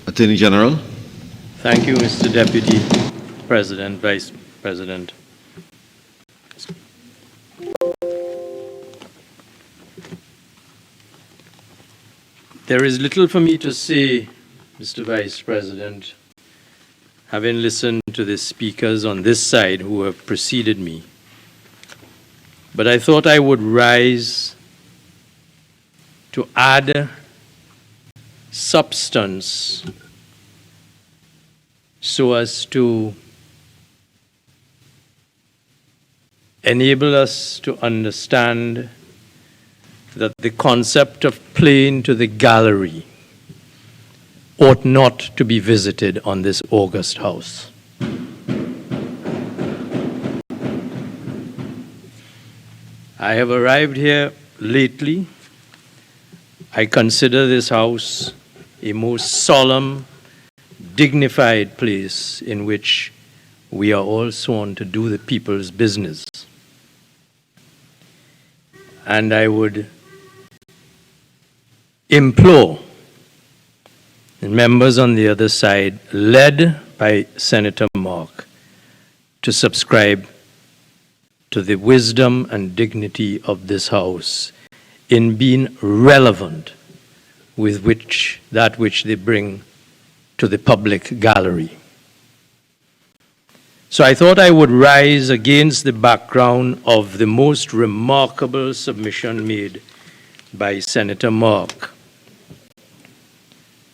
Attorney General. Thank you, Mr. Deputy President, Vice President. There is little for me to say, Mr. Vice President, having listened to the speakers on this side who have preceded me. But I thought I would rise to add substance so as to enable us to understand that the concept of playing to the gallery ought not to be visited on this august house. I have arrived here lately. I consider this house a most solemn, dignified place in which we are all sworn to do the people's business. And I would implore the members on the other side, led by Senator Mark, to subscribe to the wisdom and dignity of this house in being relevant with that which they bring to the public gallery. So I thought I would rise against the background of the most remarkable submission made by Senator Mark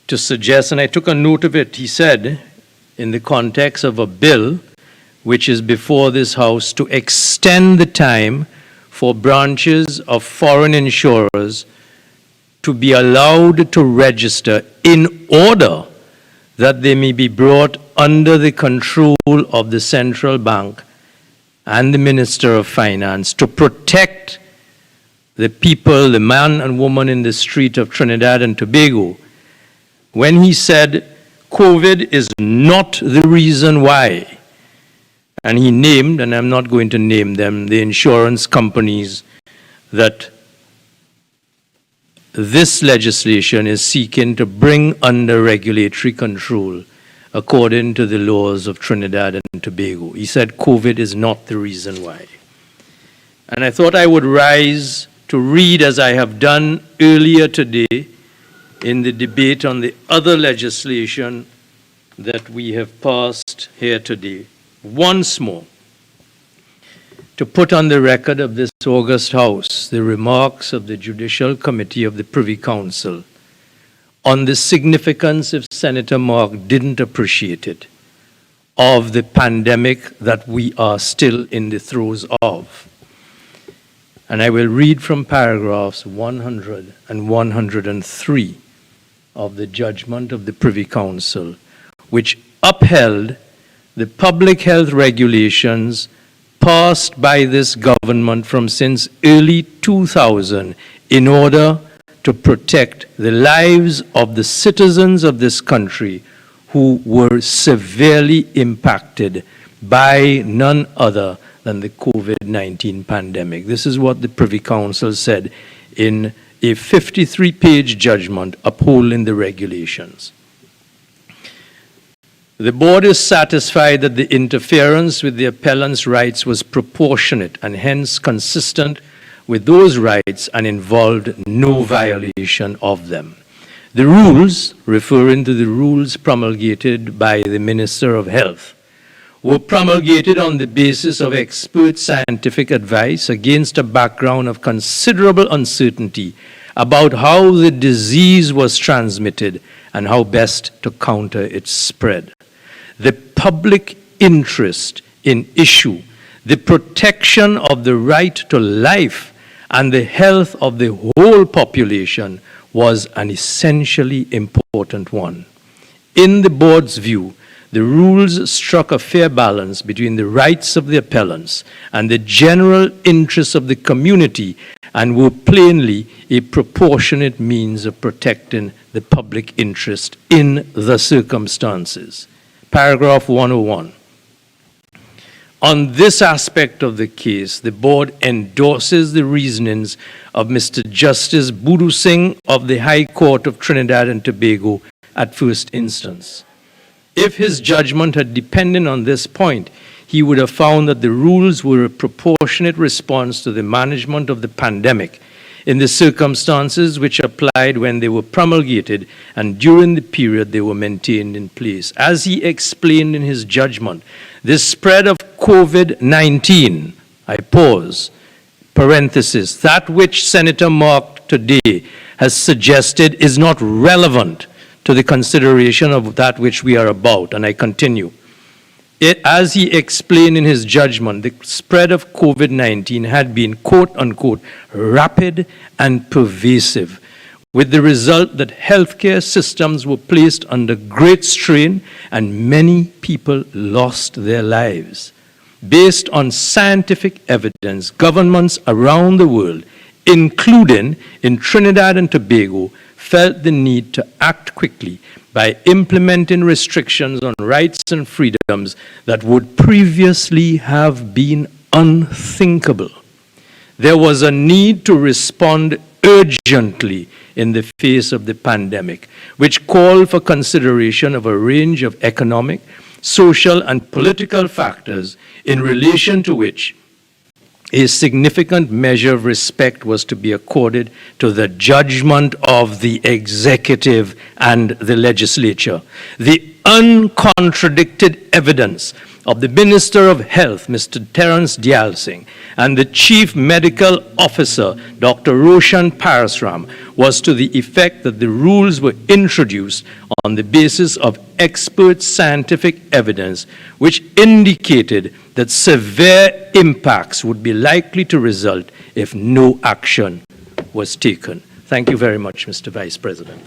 to suggest, and I took a note of it, he said, in the context of a bill which is before this House, to extend the time for branches of foreign insurers to be allowed to register in order that they may be brought under the control of the central bank and the Minister of Finance to protect the people, the man and woman in the street of Trinidad and Tobago, when he said COVID is not the reason why. And he named, and I'm not going to name them, the insurance companies that this legislation is seeking to bring under regulatory control according to the laws of Trinidad and Tobago. He said COVID is not the reason why. And I thought I would rise to read, as I have done earlier today in the debate on the other legislation that we have passed here today, once more, to put on the record of this august House the remarks of the Judicial Committee of the Privy Council on the significance, if Senator Mark didn't appreciate it, of the pandemic that we are still in the throes of. And I will read from paragraphs 100 and 103 of the judgment of the Privy Council, which upheld the public health regulations passed by this government from since early 2000 in order to protect the lives of the citizens of this country who were severely impacted by none other than the COVID-19 pandemic. This is what the Privy Council said in a 53-page judgment upholding the regulations. The board is satisfied that the interference with the appellant's rights was proportionate and hence consistent with those rights and involved no violation of them. The rules, referring to the rules promulgated by the Minister of Health, were promulgated on the basis of expert scientific advice against a background of considerable uncertainty about how the disease was transmitted and how best to counter its spread. The public interest in issue, the protection of the right to life and the health of the whole population was an essentially important one. In the board's view, the rules struck a fair balance between the rights of the appellants and the general interests of the community and were plainly a proportionate means of protecting the public interest in the circumstances. Paragraph 101. On this aspect of the case, the board endorses the reasonings of Mr. Justice Budu Singh of the High Court of Trinidad and Tobago, at first instance. If his judgment had depended on this point, he would have found that the rules were a proportionate response to the management of the pandemic in the circumstances which applied when they were promulgated and during the period they were maintained in place. As he explained in his judgment, the spread of COVID-19, I pause, parenthesis, that which Senator Mark today has suggested is not relevant to the consideration of that which we are about, and I continue. As he explained in his judgment, the spread of COVID-19 had been, quote unquote, rapid and pervasive, with the result that healthcare systems were placed under great strain and many people lost their lives. Based on scientific evidence, governments around the world, including in Trinidad and Tobago, felt the need to act quickly by implementing restrictions on rights and freedoms that would previously have been unthinkable. There was a need to respond urgently in the face of the pandemic, which called for consideration of a range of economic, social, and political factors in relation to which a significant measure of respect was to be accorded to the judgment of the executive and the legislature. The uncontradicted evidence of the Minister of Health, Mr. Terence Dial Singh, and the Chief Medical Officer, Dr. Roshan Parasram, was to the effect that the rules were introduced on the basis of expert scientific evidence, which indicated that severe impacts would be likely to result if no action was taken. Thank you very much, Mr. Vice President.